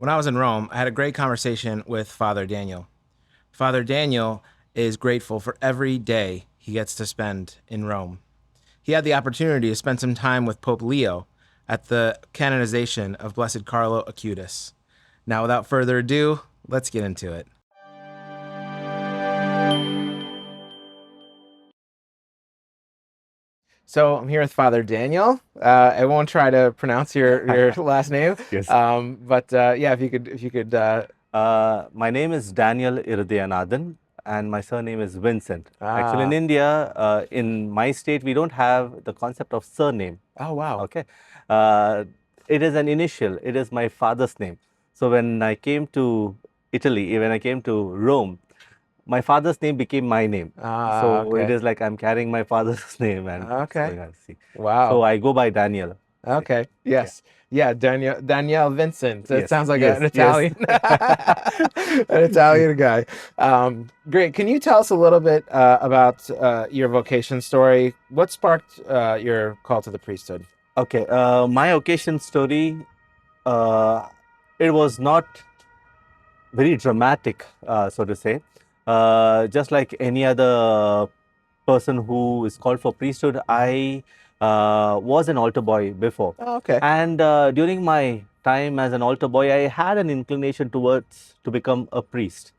When I was in Rome, I had a great conversation with Father Daniel. Father Daniel is grateful for every day he gets to spend in Rome. He had the opportunity to spend some time with Pope Leo at the canonization of Blessed Carlo Acutis. Now, without further ado, let's get into it. So I'm here with Father Daniel. I won't try to pronounce your last name, Yes. but yeah, if you could. My name is Daniel Irudayanadhan and my surname is Vincent. Actually, in Ah. India, in my state, we don't have the concept of surname. Oh wow. Okay. Uh, it is an initial, it is my father's name. So when I came to Italy, when I came to Rome, my father's name became my name. So it Okay. is like I'm carrying my father's name and Okay. so, see. So Wow. I go by Daniel. Okay. Yeah. Yes. Yeah. Danielle Vincent. That Yes, sounds like yes, an yes. Italian, an Italian guy. Great. Can you tell us a little bit about your vocation story? What sparked your call to the priesthood? Okay, my occasion story, uh, it was not very dramatic, so to say. Just like any other person who is called for priesthood, I was an altar boy before. Oh, okay. And during my time as an altar boy, I had an inclination towards to become a priest.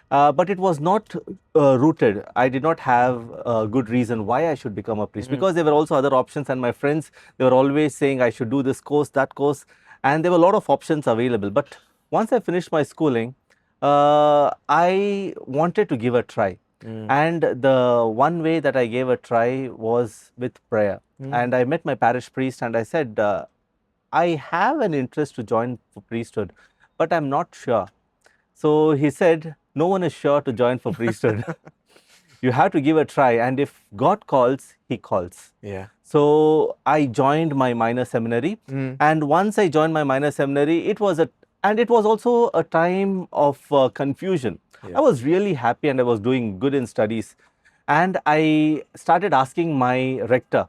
But it was not rooted. I did not have a good reason why I should become a priest because there were also other options, and my friends, they were always saying I should do this course, that course, and there were a lot of options available. But once I finished my schooling, I wanted to give a try. And the one way that I gave a try was with prayer. And I met my parish priest and I said, I have an interest to join for priesthood, but I'm not sure. So he said, no one is sure to join for priesthood. You have to give a try. And if God calls, he calls. Yeah. So I joined my minor seminary. And once I joined my minor seminary, it was also a time of confusion. Yeah. I was really happy and I was doing good in studies. And I started asking my rector,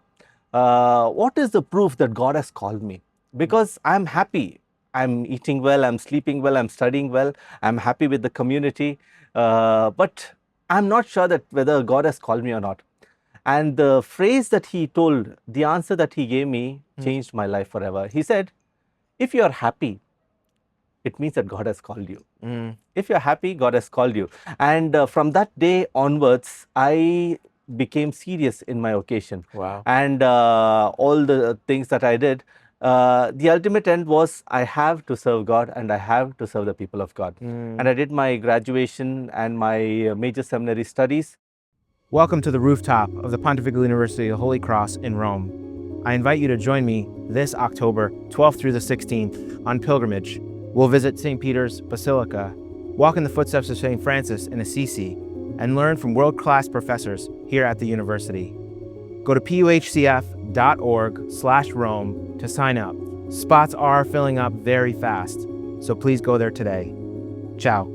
what is the proof that God has called me? Because I'm happy. I'm eating well, I'm sleeping well, I'm studying well, I'm happy with the community. But I'm not sure that whether God has called me or not. And the phrase that he told, the answer that he gave me changed my life forever. He said, if you're happy, it means that God has called you. If you're happy, God has called you. And from that day onwards, I became serious in my occasion. Wow. And all the things that I did, the ultimate end was I have to serve God and I have to serve the people of God. And I did my graduation and my major seminary studies. Welcome to the rooftop of the Pontifical University of the Holy Cross in Rome. I invite you to join me this October 12th through the 16th on pilgrimage. We'll visit St. Peter's Basilica, walk in the footsteps of St. Francis in Assisi, and learn from world-class professors here at the university. Go to puhcf.org/Rome to sign up. Spots are filling up very fast, so please go there today. Ciao.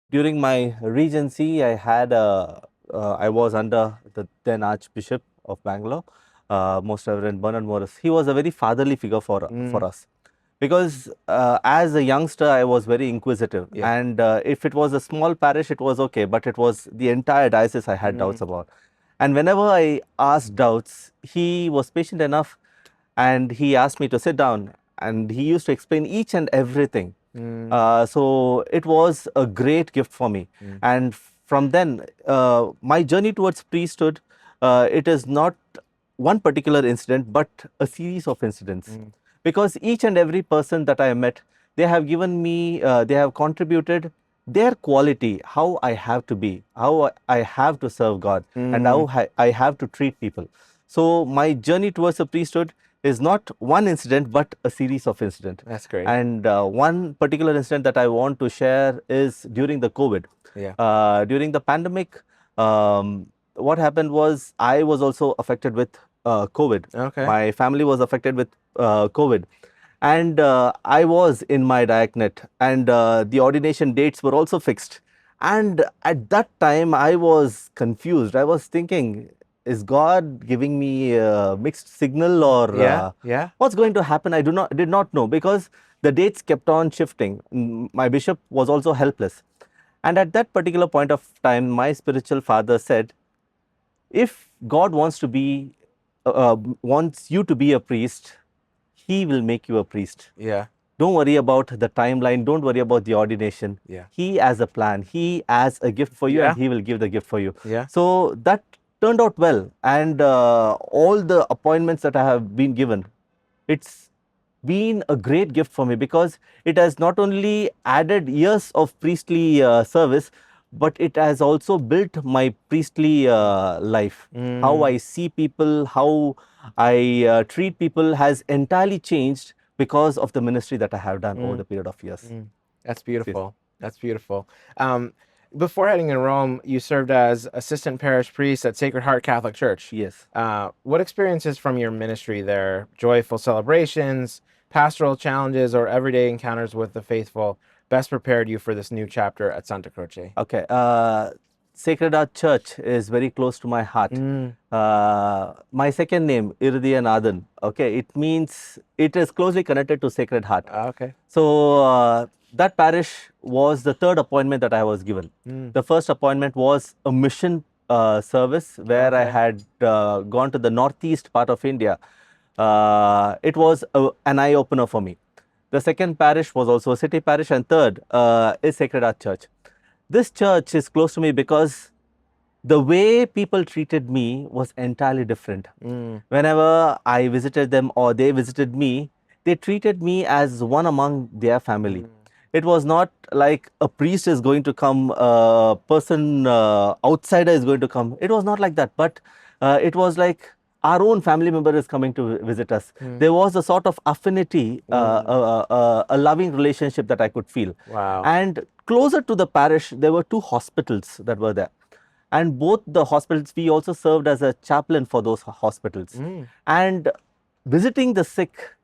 During my regency, I was under the then Archbishop of Bangalore, Most Reverend Bernard Morris. He was a very fatherly figure for us. Because as a youngster, I was very inquisitive. Yeah. And if it was a small parish, it was okay. But it was the entire diocese I had doubts about. And whenever I asked doubts, he was patient enough and he asked me to sit down. And he used to explain each and everything. So it was a great gift for me. And from then, my journey towards priesthood, it is not one particular incident, but a series of incidents. Because each and every person that I met, they have given me, they have contributed their quality, how I have to be, how I have to serve God, and how I have to treat people. So my journey towards the priesthood is not one incident, but a series of incidents. That's great. And one particular incident that I want to share is during the COVID. Yeah. During the pandemic, what happened was I was also affected with COVID. Okay. My family was affected with COVID. And I was in my diaconate, and the ordination dates were also fixed. And at that time, I was confused. I was thinking, is God giving me a mixed signal, or Yeah. what's going to happen? I did not know, because the dates kept on shifting. My bishop was also helpless. And at that particular point of time, my spiritual father said, if God wants you to be a priest, he will make you a priest. Yeah. Don't worry about the timeline. Don't worry about the ordination. Yeah. He has a plan. He has a gift for you, Yeah. and he will give the gift for you. Yeah. So that turned out well. And all the appointments that I have been given, it's been a great gift for me, because it has not only added years of priestly service, but it has also built my priestly life. How I see people, how I treat people has entirely changed because of the ministry that I have done over the period of years. That's beautiful. That's beautiful. Before heading to Rome, you served as assistant parish priest at Sacred Heart Catholic Church. Yes. What experiences from your ministry there, joyful celebrations, pastoral challenges, or everyday encounters with the faithful, best prepared you for this new chapter at Santa Croce? Okay. Sacred Heart Church is very close to my heart. My second name, Irudayanadhan, okay, it is closely connected to Sacred Heart. Okay. So that parish was the third appointment that I was given. The first appointment was a mission service where I had gone to the northeast part of India. It was an eye-opener for me. The second parish was also a city parish, and third is Sacred Heart Church. This church is close to me because the way people treated me was entirely different. Whenever I visited them or they visited me, they treated me as one among their family. It was not like a priest is going to come, a person outsider is going to come. It was not like that, but it was like our own family member is coming to visit us. There was a sort of affinity, a loving relationship that I could feel. Wow. And closer to the parish, there were two hospitals that were there. And both the hospitals, we also served as a chaplain for those hospitals. And visiting the sick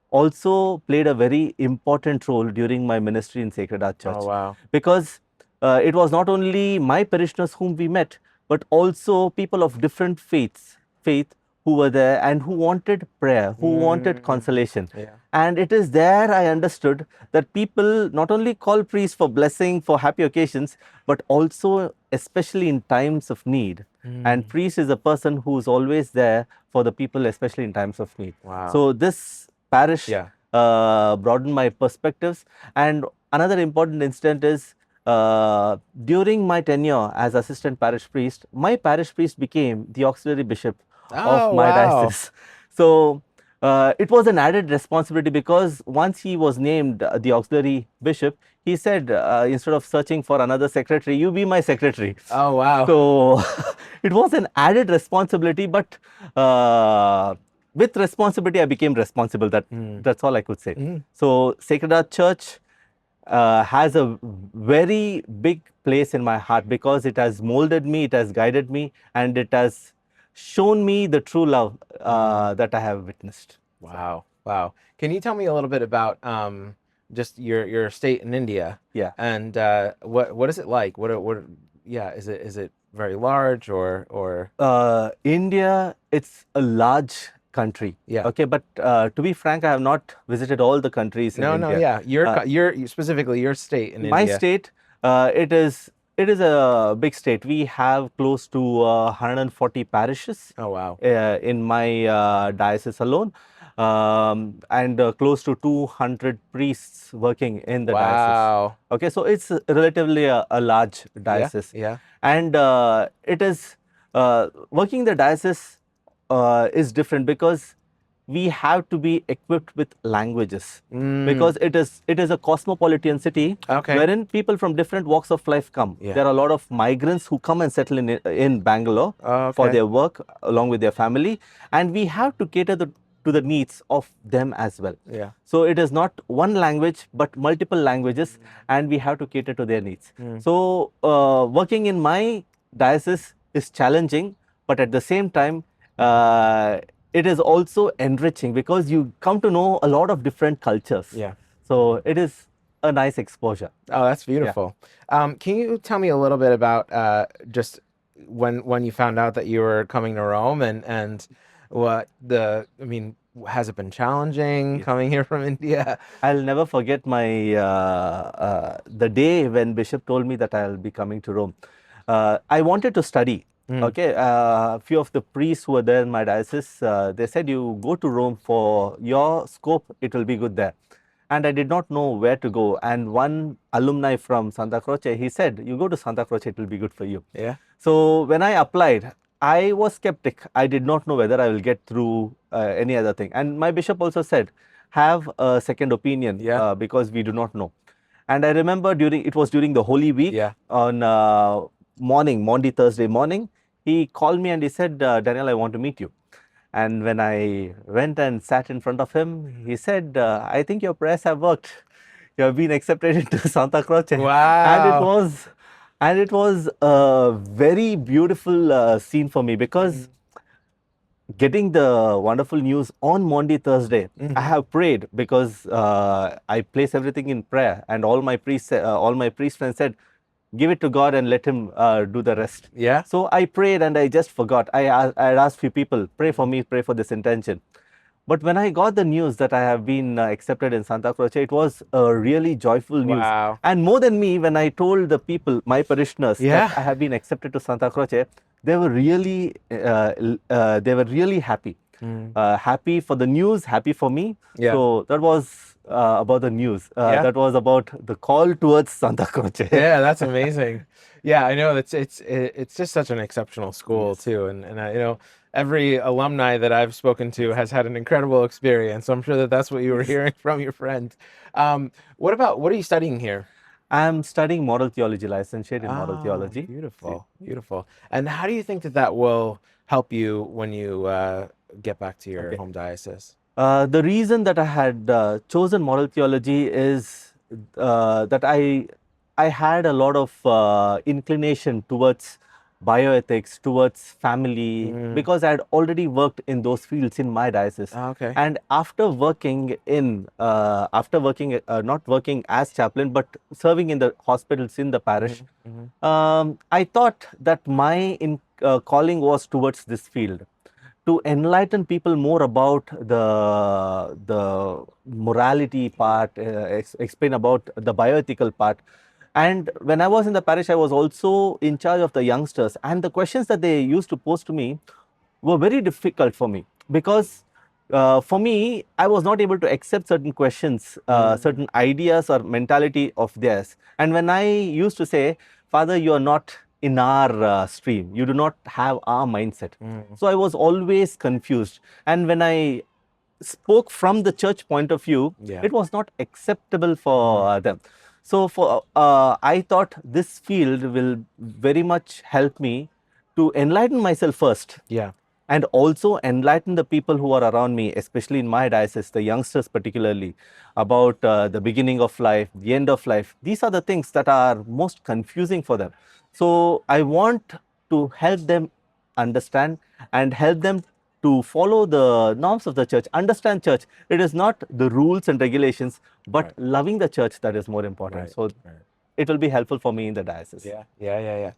also played a very important role during my ministry in Sacred Heart Church. Oh, wow. Because it was not only my parishioners whom we met, but also people of different faith who were there and who wanted prayer, who wanted consolation. And it is there I understood that people not only call priests for blessing, for happy occasions, but also especially in times of need. And priest is a person who is always there for the people, especially in times of need. Wow. So this parish broadened my perspectives. And another important incident is during my tenure as assistant parish priest, my parish priest became the auxiliary bishop of my diocese. So it was an added responsibility, because once he was named the auxiliary bishop, he said, instead of searching for another secretary, you be my secretary. Oh, wow. So it was an added responsibility, but with responsibility, I became responsible. That's all I could say. So Sacred Heart Church has a very big place in my heart, because it has molded me, it has guided me, and it has shown me the true love that I have witnessed. Wow. Wow. Can you tell me a little bit about just your state in India? Yeah. And what is it like? Is it very large or India, it's a large country. Yeah. Okay, but to be frank, I have not visited all the countries in India. Your specifically your state in my India. state, it is a big state. We have close to 140 parishes. Oh, wow. In my diocese alone, and close to 200 priests working in the diocese. Okay, so it's relatively a large diocese. Yeah. And it is working the diocese is different, because we have to be equipped with languages, because it is a cosmopolitan city, wherein people from different walks of life come. There are a lot of migrants who come and settle in Bangalore for their work along with their family, and we have to cater to the needs of them as well. So it is not one language but multiple languages, and we have to cater to their needs. So working in my diocese is challenging, but at the same time it is also enriching, because you come to know a lot of different cultures. So it is a nice exposure. Oh, that's beautiful. Can you tell me a little bit about just when you found out that you were coming to Rome, and has it been challenging coming here from India? I'll never forget the day when Bishop told me that I'll be coming to Rome. I wanted to study. Okay, a few of the priests who were there in my diocese, they said, you go to Rome for your scope, it will be good there. And I did not know where to go. And one alumni from Santa Croce, he said, you go to Santa Croce, it will be good for you. Yeah. So when I applied, I was skeptic. I did not know whether I will get through any other thing. And my bishop also said, have a second opinion because we do not know. And I remember it was during the Holy Week on Monday, Thursday morning, he called me and he said, Daniel, I want to meet you. And when I went and sat in front of him, he said, I think your prayers have worked. You have been accepted into Santa Croce. Wow. And it was a very beautiful scene for me because getting the wonderful news on Monday, Thursday, I have prayed because I place everything in prayer, and all my priest friends said, give it to God and let him do the rest. Yeah. So I prayed and I just forgot. I asked few people, pray for me, pray for this intention. But when I got the news that I have been accepted in Santa Croce, it was a really joyful news. Wow. And more than me, when I told the people, my parishioners, that I have been accepted to Santa Croce, they were really happy. Happy for the news, happy for me. Yeah. So that was about the news. That was about the call towards Santa Croce. Yeah, that's amazing. Yeah, I know it's just such an exceptional school too, and every alumni that I've spoken to has had an incredible experience. So I'm sure that that's what you were hearing from your friends. What are you studying here? I'm studying moral theology, licentiate in moral theology. Beautiful, beautiful. And how do you think that will help you when you get back to your home diocese? The reason that I had chosen moral theology is that I had a lot of inclination towards bioethics, towards family, because I had already worked in those fields in my diocese. Okay. And after working not working as chaplain, but serving in the hospitals in the parish, I thought that my calling was towards this field, to enlighten people more about the morality part, explain about the bioethical part. And when I was in the parish, I was also in charge of the youngsters, and the questions that they used to pose to me were very difficult for me, because for me, I was not able to accept certain questions, certain ideas or mentality of theirs. And when I used to say, Father, you are not in our stream, you do not have our mindset. So I was always confused. And when I spoke from the church point of view, it was not acceptable for them. So I thought this field will very much help me to enlighten myself first. Yeah. And also enlighten the people who are around me, especially in my diocese, the youngsters particularly, about the beginning of life, the end of life. These are the things that are most confusing for them. So I want to help them understand and help them to follow the norms of the church, understand church. It is not the rules and regulations, but loving the church that is more important. So it will be helpful for me in the diocese. Yeah.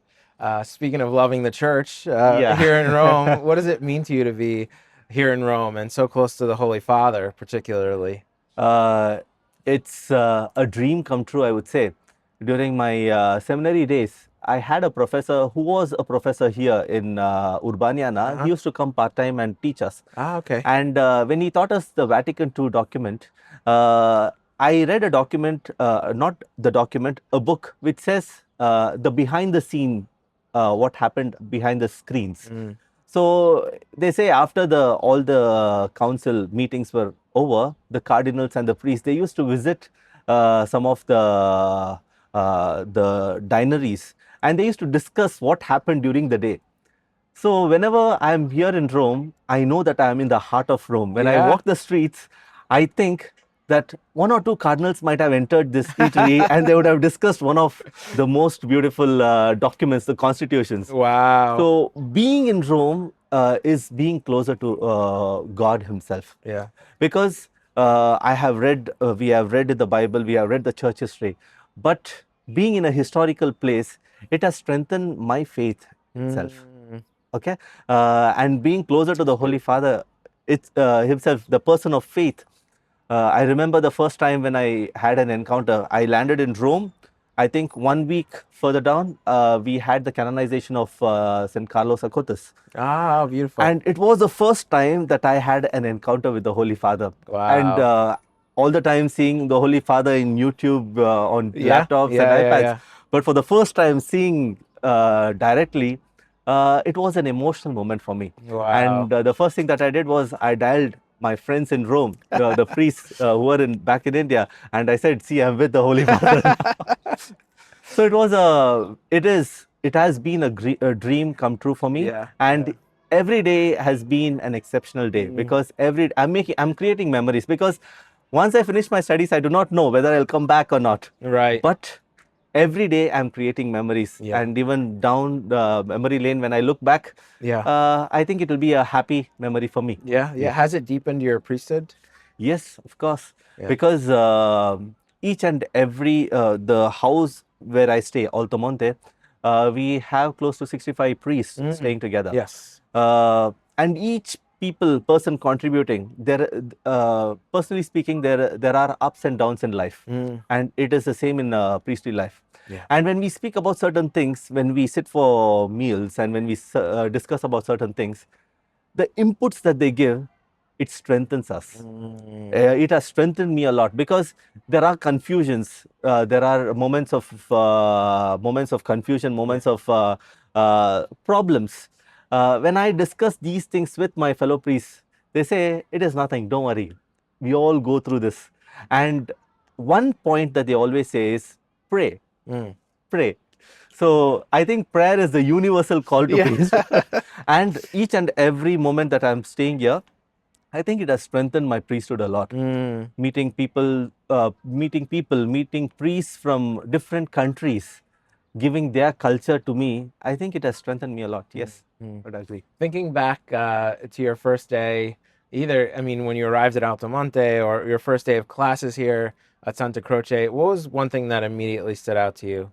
Speaking of loving the church here in Rome, what does it mean to you to be here in Rome and so close to the Holy Father, particularly? It's a dream come true, I would say. During my seminary days, I had a professor who was a professor here in Urbaniana. He used to come part-time and teach us. Okay. And when he taught us the Vatican II document, I read a document, not the document, a book which says the behind the scene, what happened behind the screens. So they say after all the council meetings were over, the cardinals and the priests, they used to visit some of the dineries, and they used to discuss what happened during the day. So whenever I am here in Rome, I know that I am in the heart of Rome. When I walk the streets, I think that one or two cardinals might have entered this eatery and they would have discussed one of the most beautiful documents, the constitutions. Wow. So being in Rome is being closer to God himself. Yeah. Because we have read in the Bible, we have read the church history, but being in a historical place, it has strengthened my faith itself. Okay, and being closer to the Holy Father, it's himself, the person of faith. I remember the first time when I had an encounter. I landed in Rome. I think 1 week further down, we had the canonization of St. Carlos Acutis. Ah, beautiful. And it was the first time that I had an encounter with the Holy Father. Wow. And all the time seeing the Holy Father in YouTube, on Yeah, laptops yeah, and yeah, iPads. yeah. But for the first time seeing directly, it was an emotional moment for me. Wow. And the first thing that I did was I dialed my friends in Rome, the priests who were back in India, and I said, "See, I'm with the Holy Father now." So it has been a dream come true for me. Yeah, And every day has been an exceptional day, because I'm creating memories, because once I finish my studies, I do not know whether I'll come back or not. Right. But every day I'm creating memories. Yeah. And even down the memory lane, when I look back, I think it will be a happy memory for me. Yeah. Has it deepened your priesthood? Yes, of course. Yeah. Because each and every, the house where I stay, Altomonte, we have close to 65 priests staying together. Yes. And each person contributing, personally speaking, there are ups and downs in life. And it is the same in priestly life. Yeah. And when we speak about certain things, when we sit for meals and when we discuss about certain things, the inputs that they give, it strengthens us. It has strengthened me a lot, because there are confusions, there are moments of confusion, moments of problems. When I discuss these things with my fellow priests, they say, "It is nothing, don't worry. We all go through this." And one point that they always say is, "Pray, pray." So I think prayer is the universal call to priesthood. And each and every moment that I'm staying here, I think it has strengthened my priesthood a lot. Meeting people, meeting priests from different countries, giving their culture to me, I think it has strengthened me a lot. Yes, I would agree. Thinking back to your first day, either, I mean, when you arrived at Altomonte or your first day of classes here at Santa Croce, what was one thing that immediately stood out to you?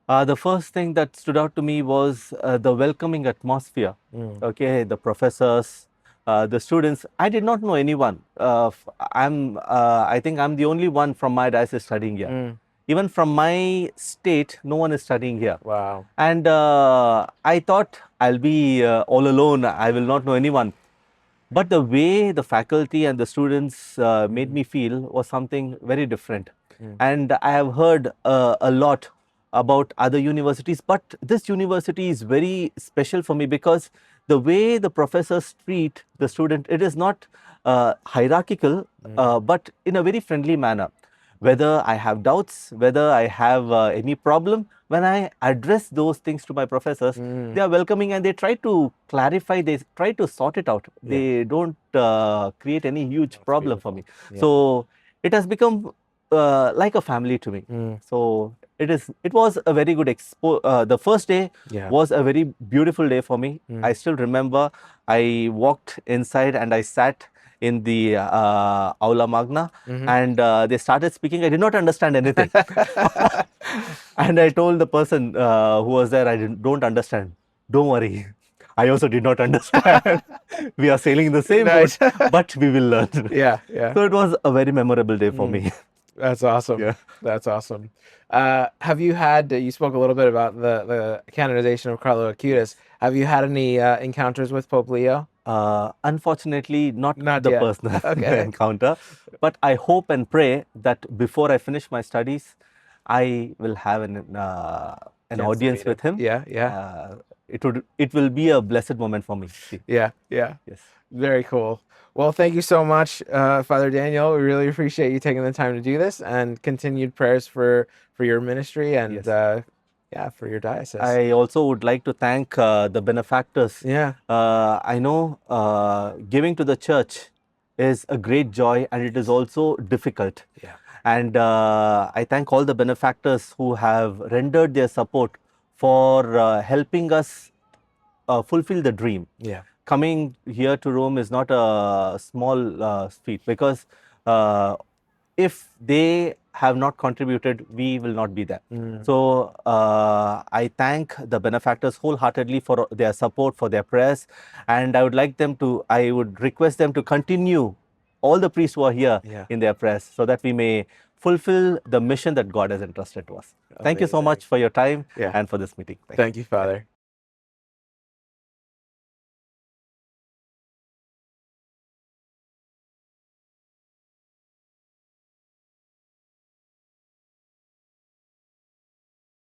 The first thing that stood out to me was the welcoming atmosphere. Okay, the professors, the students. I did not know anyone. I think I'm the only one from my diocese studying here. Even from my state, no one is studying here. Wow. And I thought I'll be all alone. I will not know anyone. But the way the faculty and the students made me feel was something very different. And I have heard a lot about other universities, but this university is very special for me, because the way the professors treat the student, it is not hierarchical, but in a very friendly manner. Whether I have doubts, whether I have any problem, when I address those things to my professors, they are welcoming and they try to clarify, they try to sort it out. They don't create any huge problem for me. So it has become like a family to me. So it was a very good the first day was a very beautiful day for me. I still remember I walked inside and I sat in the Aula Magna, and they started speaking. I did not understand anything. And I told the person who was there, I don't understand. Don't worry. I also did not understand. We are sailing in the same boat, but we will learn. Yeah. So it was a very memorable day for me. That's awesome. Yeah. That's awesome. Have you had, you spoke a little bit about the canonization of Carlo Acutis. Have you had any encounters with Pope Leo? Unfortunately, not the yet. personal Okay. encounter, but I hope and pray that before I finish my studies, I will have an audience with him. Yeah. It will be a blessed moment for me. Yeah. Yes. Very cool. Well, thank you so much, Father Daniel. We really appreciate you taking the time to do this, and continued prayers for your ministry and for your diocese. I also would like to thank the benefactors. Yeah. I know giving to the church is a great joy, and it is also difficult. Yeah. And I thank all the benefactors who have rendered their support for helping us fulfill the dream. Yeah. Coming here to Rome is not a small feat, because if they have not contributed, we will not be there. So I thank the benefactors wholeheartedly for their support, for their prayers, and I would request them to continue, all the priests who are here, Yeah. in their prayers, so that we may fulfill the mission that God has entrusted to us. Thank you so Amazing. much for your time Yeah. and for this meeting. Thank you. Thank you, Father.